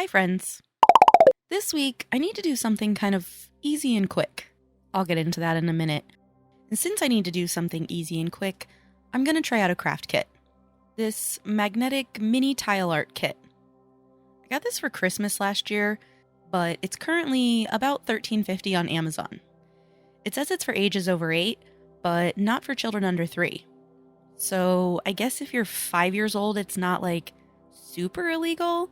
Hi, friends. This week, I need to do something kind of easy and quick. I'll get into that in a minute. And since I need to do something easy and quick, I'm going to try out a craft kit. This magnetic mini tile art kit. I got this for Christmas last year, but it's currently about $13.50 on Amazon. It says it's for ages over 8, but not for children under 3. So I guess if you're 5 years old, it's not like super illegal.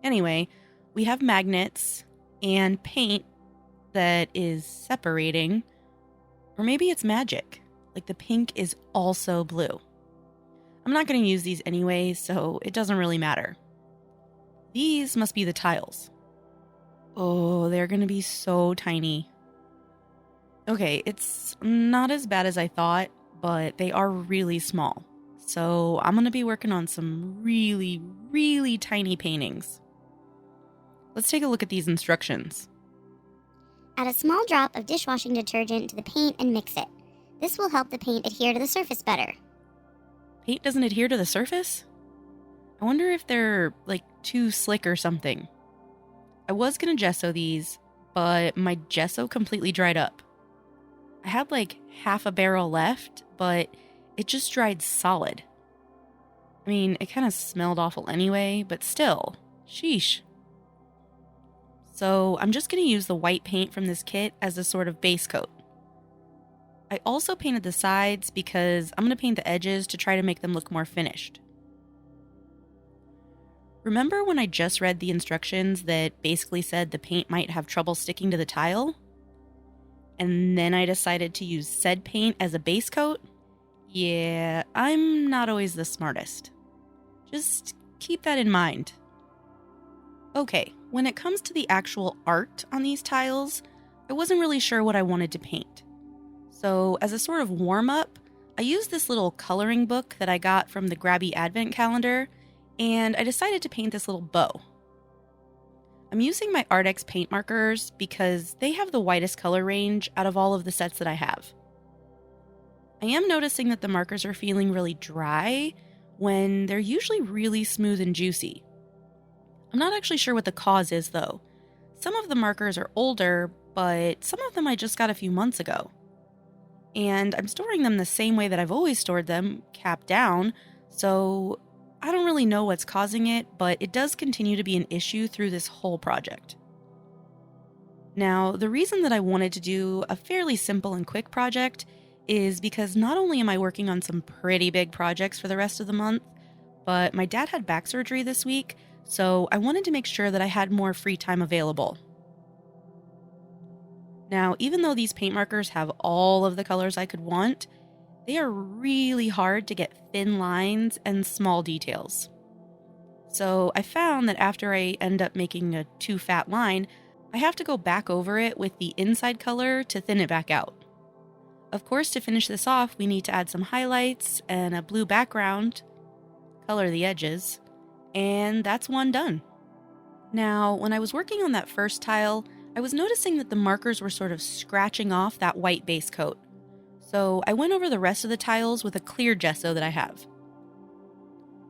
Anyway, we have magnets and paint that is separating. Or maybe it's magic. Like the pink is also blue. I'm not going to use these anyway, so it doesn't really matter. These must be the tiles. Oh, they're going to be so tiny. Okay, it's not as bad as I thought, but they are really small. So I'm going to be working on some really, really tiny paintings. Let's take a look at these instructions. Add a small drop of dishwashing detergent to the paint and mix it. This will help the paint adhere to the surface better. Paint doesn't adhere to the surface? I wonder if they're, too slick or something. I was going to gesso these, but my gesso completely dried up. I had, half a barrel left, but it just dried solid. I mean, it kind of smelled awful anyway, but still, sheesh. So I'm just going to use the white paint from this kit as a sort of base coat. I also painted the sides because I'm going to paint the edges to try to make them look more finished. Remember when I just read the instructions that basically said the paint might have trouble sticking to the tile? And then I decided to use said paint as a base coat? Yeah, I'm not always the smartest. Just keep that in mind. Okay, when it comes to the actual art on these tiles, I wasn't really sure what I wanted to paint. So as a sort of warm-up, I used this little coloring book that I got from the Grabby Advent calendar, and I decided to paint this little bow. I'm using my Artex paint markers because they have the widest color range out of all of the sets that I have. I am noticing that the markers are feeling really dry when they're usually really smooth and juicy. I'm not actually sure what the cause is, though. Some of the markers are older, but some of them I just got a few months ago. And I'm storing them the same way that I've always stored them, cap down, so I don't really know what's causing it, but it does continue to be an issue through this whole project. Now, the reason that I wanted to do a fairly simple and quick project is because not only am I working on some pretty big projects for the rest of the month, but my dad had back surgery this week, so I wanted to make sure that I had more free time available. Now, even though these paint markers have all of the colors I could want, they are really hard to get thin lines and small details. So I found that after I end up making a too fat line, I have to go back over it with the inside color to thin it back out. Of course, to finish this off, we need to add some highlights and a blue background, color the edges, and that's one done. Now, when I was working on that first tile, I was noticing that the markers were sort of scratching off that white base coat. So I went over the rest of the tiles with a clear gesso that I have.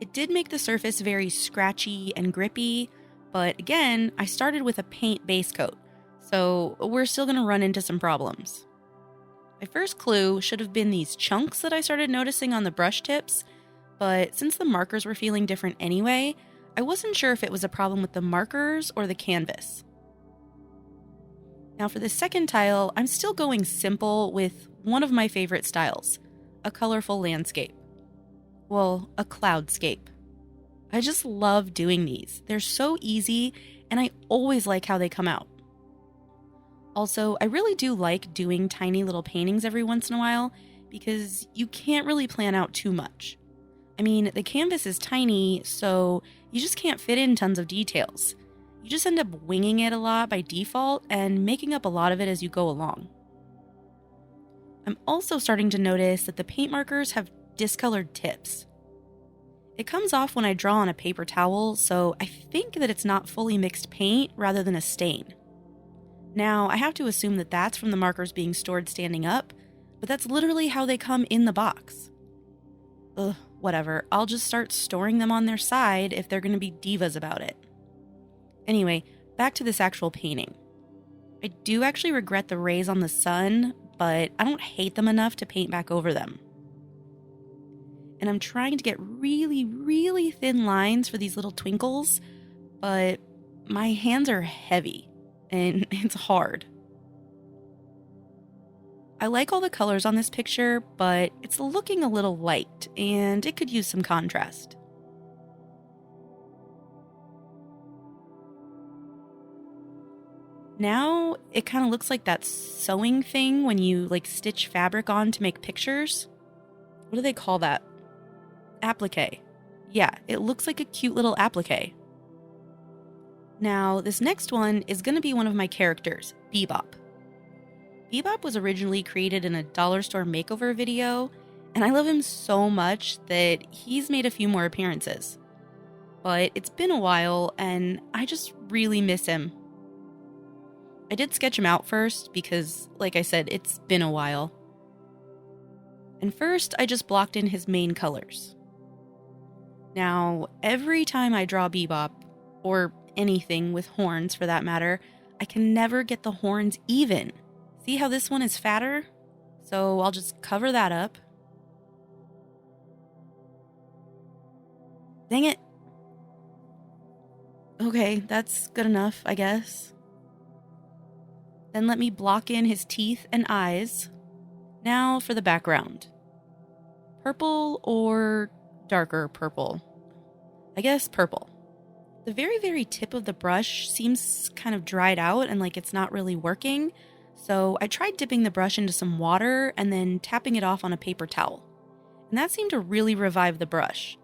It did make the surface very scratchy and grippy, but again, I started with a paint base coat, so we're still going to run into some problems. My first clue should have been these chunks that I started noticing on the brush tips, but since the markers were feeling different anyway, I wasn't sure if it was a problem with the markers or the canvas. Now for the second tile, I'm still going simple with one of my favorite styles, a colorful landscape. Well, a cloudscape. I just love doing these. They're so easy, and I always like how they come out. Also, I really do like doing tiny little paintings every once in a while because you can't really plan out too much. I mean, the canvas is tiny, so you just can't fit in tons of details. You just end up winging it a lot by default and making up a lot of it as you go along. I'm also starting to notice that the paint markers have discolored tips. It comes off when I draw on a paper towel, so I think that it's not fully mixed paint rather than a stain. Now, I have to assume that that's from the markers being stored standing up, but that's literally how they come in the box. Whatever. I'll just start storing them on their side if they're going to be divas about it. Anyway, back to this actual painting. I do actually regret the rays on the sun, but I don't hate them enough to paint back over them. And I'm trying to get really, really thin lines for these little twinkles, but my hands are heavy and it's hard. I like all the colors on this picture, but it's looking a little light and it could use some contrast. Now it kind of looks like that sewing thing when you stitch fabric on to make pictures. What do they call that? Applique. Yeah, it looks like a cute little applique. Now, this next one is going to be one of my characters, Bebop. Bebop was originally created in a dollar store makeover video, and I love him so much that he's made a few more appearances. But it's been a while, and I just really miss him. I did sketch him out first because, like I said, it's been a while. And first, I just blocked in his main colors. Now, every time I draw Bebop, or anything with horns for that matter, I can never get the horns even. See how this one is fatter? So I'll just cover that up. Dang it. Okay, that's good enough, I guess. Then let me block in his teeth and eyes. Now for the background. Purple or darker purple? I guess purple. The very, very tip of the brush seems kind of dried out and like it's not really working. So I tried dipping the brush into some water and then tapping it off on a paper towel. And that seemed to really revive the brush.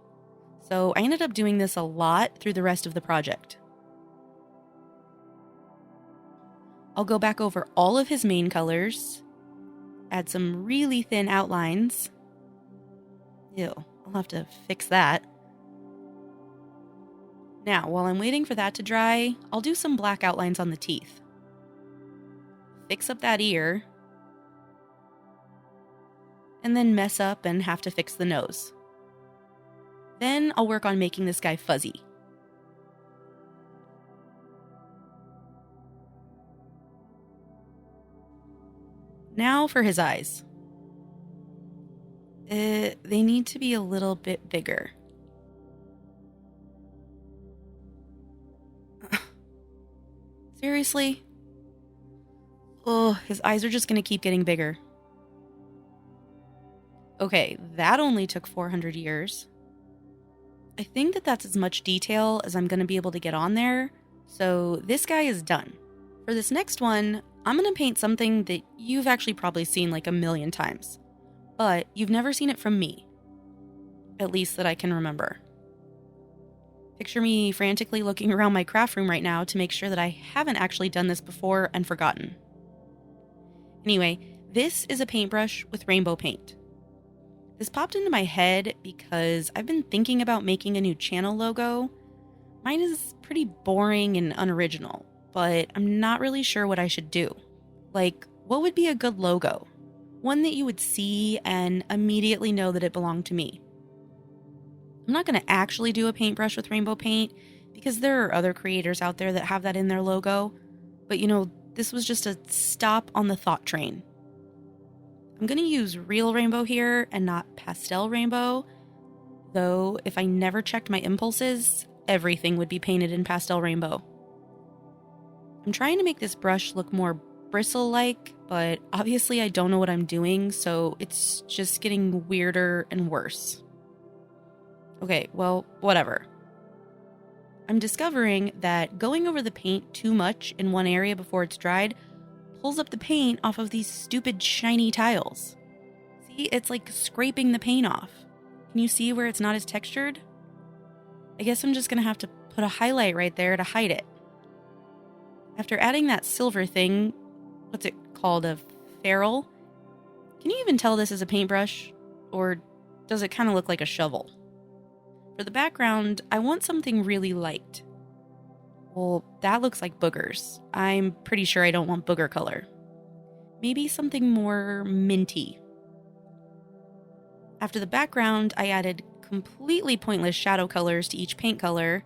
So I ended up doing this a lot through the rest of the project. I'll go back over all of his main colors, add some really thin outlines. Ew, I'll have to fix that. Now, while I'm waiting for that to dry, I'll do some black outlines on the teeth. Fix up that ear, and then mess up and have to fix the nose. Then I'll work on making this guy fuzzy. Now for his eyes. They need to be a little bit bigger. Seriously? Oh, his eyes are just gonna keep getting bigger. Okay, that only took 400 years. I think that that's as much detail as I'm gonna be able to get on there, so this guy is done. For this next one, I'm gonna paint something that you've actually probably seen like a million times, but you've never seen it from me. At least that I can remember. Picture me frantically looking around my craft room right now to make sure that I haven't actually done this before and forgotten. Anyway, this is a paintbrush with rainbow paint. This popped into my head because I've been thinking about making a new channel logo. Mine is pretty boring and unoriginal, but I'm not really sure what I should do. Like, what would be a good logo? One that you would see and immediately know that it belonged to me. I'm not going to actually do a paintbrush with rainbow paint because there are other creators out there that have that in their logo. But this was just a stop on the thought train. I'm going to use real rainbow here and not pastel rainbow. Though, if I never checked my impulses, everything would be painted in pastel rainbow. I'm trying to make this brush look more bristle-like, but obviously I don't know what I'm doing, so it's just getting weirder and worse. Okay, well, whatever. I'm discovering that going over the paint too much in one area before it's dried pulls up the paint off of these stupid shiny tiles. See, it's like scraping the paint off. Can you see where it's not as textured? I guess I'm just gonna have to put a highlight right there to hide it. After adding that silver thing, what's it called, a ferrule? Can you even tell this is a paintbrush? Or does it kind of look like a shovel? For the background, I want something really light. Well, that looks like boogers. I'm pretty sure I don't want booger color. Maybe something more minty. After the background, I added completely pointless shadow colors to each paint color.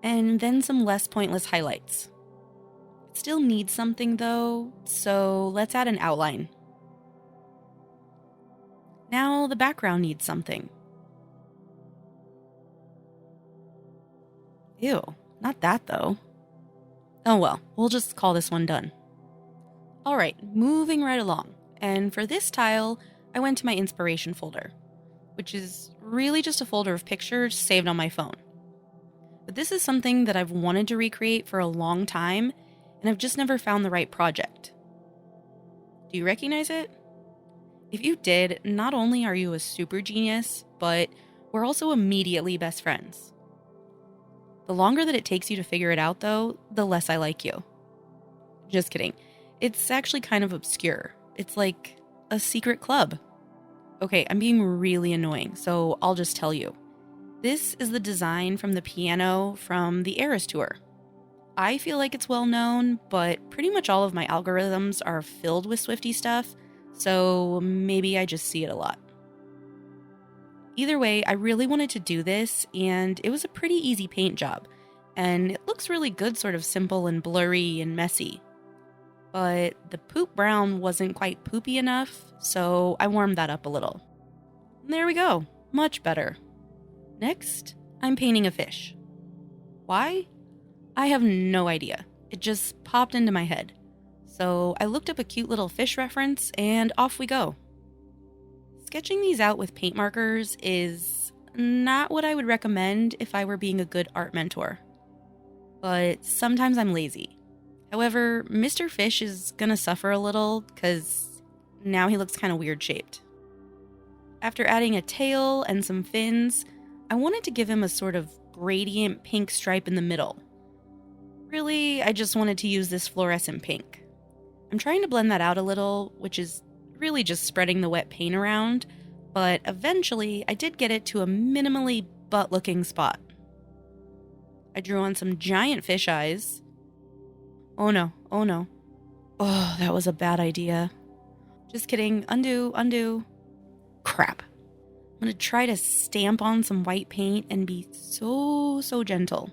and then some less pointless highlights. It still needs something though, so let's add an outline. Now the background needs something. Ew, not that though. Oh well, we'll just call this one done. Alright, moving right along. And for this tile, I went to my inspiration folder, which is really just a folder of pictures saved on my phone. But this is something that I've wanted to recreate for a long time, and I've just never found the right project. Do you recognize it? If you did, not only are you a super genius, but we're also immediately best friends. The longer that it takes you to figure it out, though, the less I like you. Just kidding. It's actually kind of obscure. It's like a secret club. Okay, I'm being really annoying, so I'll just tell you. This is the design from the piano from the Eras tour. I feel like it's well known, but pretty much all of my algorithms are filled with Swiftie stuff, so maybe I just see it a lot. Either way, I really wanted to do this, and it was a pretty easy paint job, and it looks really good, sort of simple and blurry and messy. But the poop brown wasn't quite poopy enough, so I warmed that up a little. And there we go, much better. Next, I'm painting a fish. Why? I have no idea. It just popped into my head. So I looked up a cute little fish reference, and off we go. Sketching these out with paint markers is not what I would recommend if I were being a good art mentor. But sometimes I'm lazy. However, Mr. Fish is gonna suffer a little because now he looks kind of weird shaped. After adding a tail and some fins, I wanted to give him a sort of gradient pink stripe in the middle. Really, I just wanted to use this fluorescent pink. I'm trying to blend that out a little, which is really just spreading the wet paint around, but eventually I did get it to a minimally butt-looking spot. I drew on some giant fish eyes. Oh no. Oh, that was a bad idea. Just kidding. Undo. Crap. I'm gonna try to stamp on some white paint and be so gentle.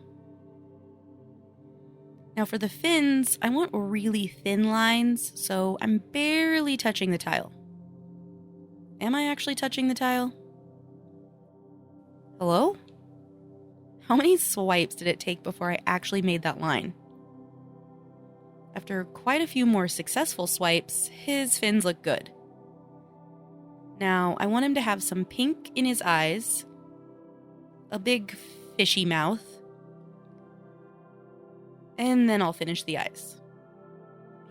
Now for the fins, I want really thin lines, so I'm barely touching the tile. Am I actually touching the tile? Hello? How many swipes did it take before I actually made that line? After quite a few more successful swipes, his fins look good. Now, I want him to have some pink in his eyes, a big fishy mouth, and then I'll finish the eyes.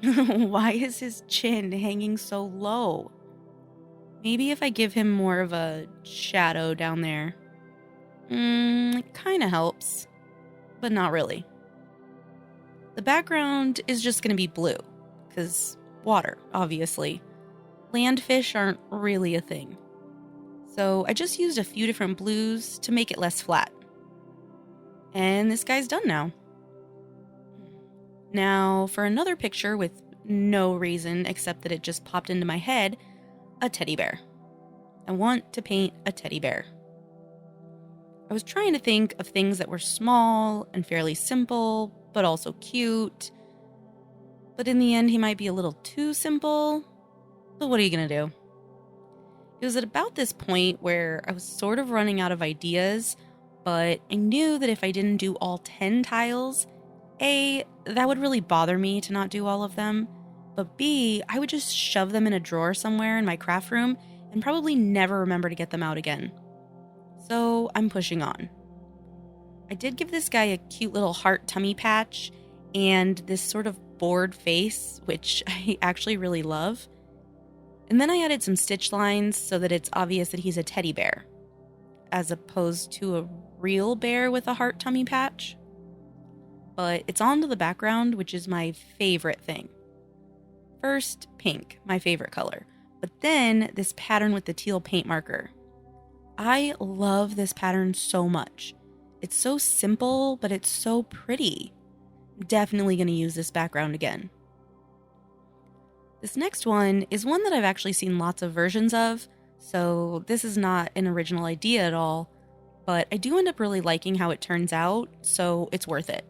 Why is his chin hanging so low? Maybe if I give him more of a shadow down there. It kind of helps, but not really. The background is just going to be blue, because water, obviously. Land fish aren't really a thing. So I just used a few different blues to make it less flat. And this guy's done now. Now, for another picture with no reason except that it just popped into my head, a teddy bear. I want to paint a teddy bear. I was trying to think of things that were small and fairly simple, but also cute. But in the end, he might be a little too simple. But what are you going to do? It was at about this point where I was sort of running out of ideas, but I knew that if I didn't do all 10 tiles, A, that would really bother me to not do all of them, but B, I would just shove them in a drawer somewhere in my craft room and probably never remember to get them out again. So I'm pushing on. I did give this guy a cute little heart tummy patch and this sort of bored face, which I actually really love. And then I added some stitch lines so that it's obvious that he's a teddy bear, as opposed to a real bear with a heart tummy patch. But it's onto the background, which is my favorite thing. First, pink, my favorite color, but then this pattern with the teal paint marker. I love this pattern so much. It's so simple, but it's so pretty. Definitely going to use this background again. This next one is one that I've actually seen lots of versions of, so this is not an original idea at all, but I do end up really liking how it turns out, so it's worth it.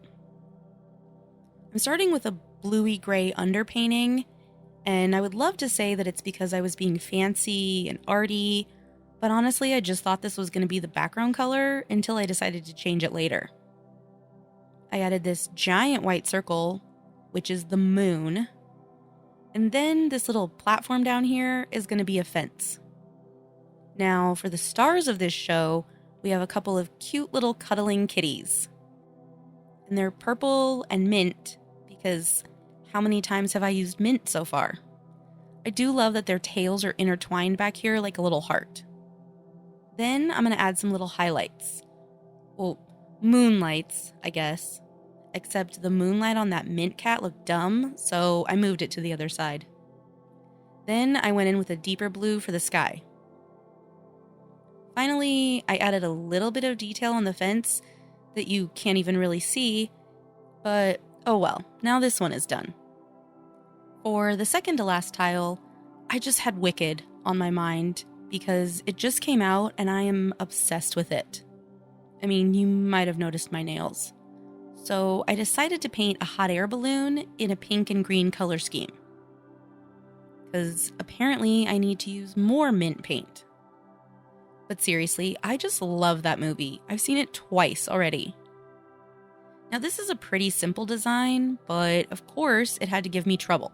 I'm starting with a bluey gray underpainting, and I would love to say that it's because I was being fancy and arty, but honestly, I just thought this was going to be the background color until I decided to change it later. I added this giant white circle, which is the moon, and then this little platform down here is going to be a fence. Now, for the stars of this show, we have a couple of cute little cuddling kitties. And they're purple and mint, because how many times have I used mint so far? I do love that their tails are intertwined back here like a little heart. Then I'm going to add some little highlights. Well, moonlights, I guess. Except the moonlight on that mint cat looked dumb, so I moved it to the other side. Then I went in with a deeper blue for the sky. Finally, I added a little bit of detail on the fence that you can't even really see, but oh well, now this one is done. For the second to last tile, I just had Wicked on my mind because it just came out and I am obsessed with it. I mean, you might have noticed my nails. So I decided to paint a hot air balloon in a pink and green color scheme. Because apparently I need to use more mint paint. But seriously, I just love that movie. I've seen it twice already. Now this is a pretty simple design, but of course it had to give me trouble.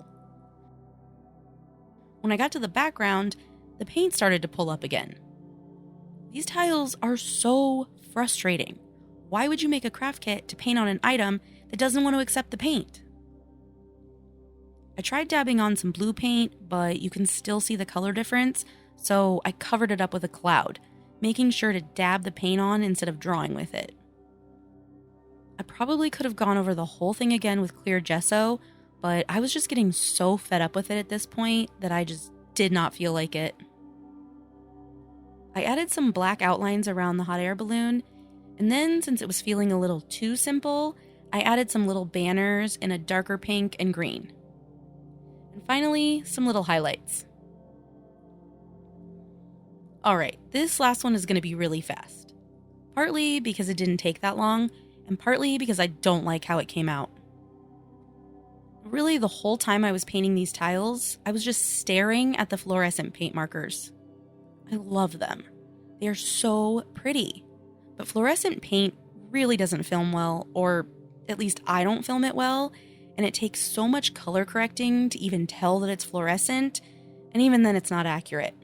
When I got to the background, the paint started to pull up again. These tiles are so frustrating. Why would you make a craft kit to paint on an item that doesn't want to accept the paint? I tried dabbing on some blue paint, but you can still see the color difference, so I covered it up with a cloud, making sure to dab the paint on instead of drawing with it. I probably could have gone over the whole thing again with clear gesso, but I was just getting so fed up with it at this point that I just did not feel like it. I added some black outlines around the hot air balloon, and then since it was feeling a little too simple, I added some little banners in a darker pink and green. And finally, some little highlights. Alright, this last one is going to be really fast. Partly because it didn't take that long, and partly because I don't like how it came out. Really, the whole time I was painting these tiles, I was just staring at the fluorescent paint markers. I love them. They are so pretty. But fluorescent paint really doesn't film well, or at least I don't film it well, and it takes so much color correcting to even tell that it's fluorescent, and even then it's not accurate.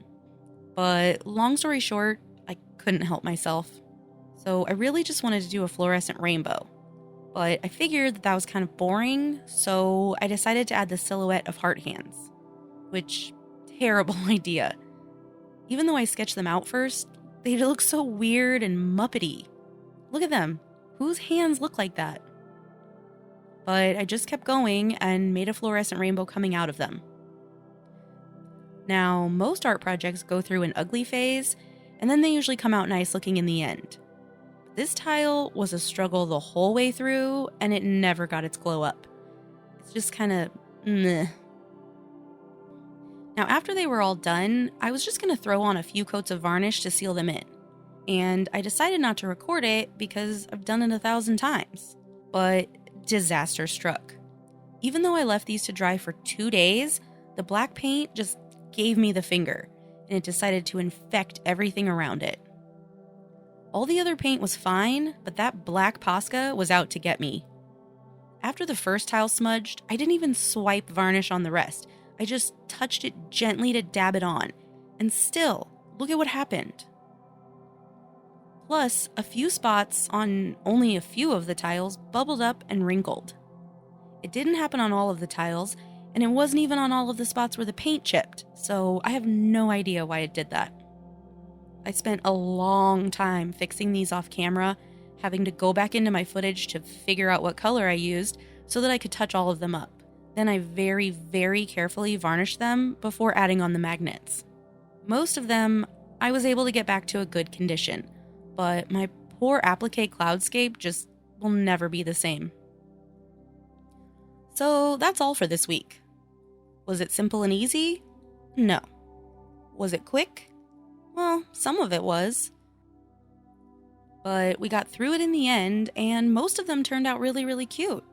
But long story short, I couldn't help myself. So I really just wanted to do a fluorescent rainbow. But I figured that was kind of boring, so I decided to add the silhouette of heart hands. Which, terrible idea. Even though I sketched them out first, they look so weird and muppety. Look at them. Whose hands look like that? But I just kept going and made a fluorescent rainbow coming out of them. Now, most art projects go through an ugly phase, and then they usually come out nice looking in the end. This tile was a struggle the whole way through, and it never got its glow up. It's just kind of meh. Now, after they were all done, I was just going to throw on a few coats of varnish to seal them in. And I decided not to record it because I've done it 1,000 times. But disaster struck. Even though I left these to dry for 2 days, the black paint just gave me the finger, and it decided to infect everything around it. All the other paint was fine, but that black Posca was out to get me. After the first tile smudged, I didn't even swipe varnish on the rest. I just touched it gently to dab it on. And still, look at what happened. Plus, a few spots on only a few of the tiles bubbled up and wrinkled. It didn't happen on all of the tiles, and it wasn't even on all of the spots where the paint chipped, so I have no idea why it did that. I spent a long time fixing these off camera, having to go back into my footage to figure out what color I used so that I could touch all of them up. Then I very, very carefully varnished them before adding on the magnets. Most of them, I was able to get back to a good condition, but my poor applique cloudscape just will never be the same. So that's all for this week. Was it simple and easy? No. Was it quick? Well, some of it was. But we got through it in the end, and most of them turned out really, really cute.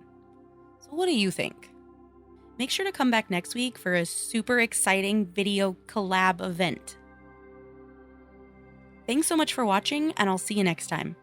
So what do you think? Make sure to come back next week for a super exciting video collab event. Thanks so much for watching, and I'll see you next time.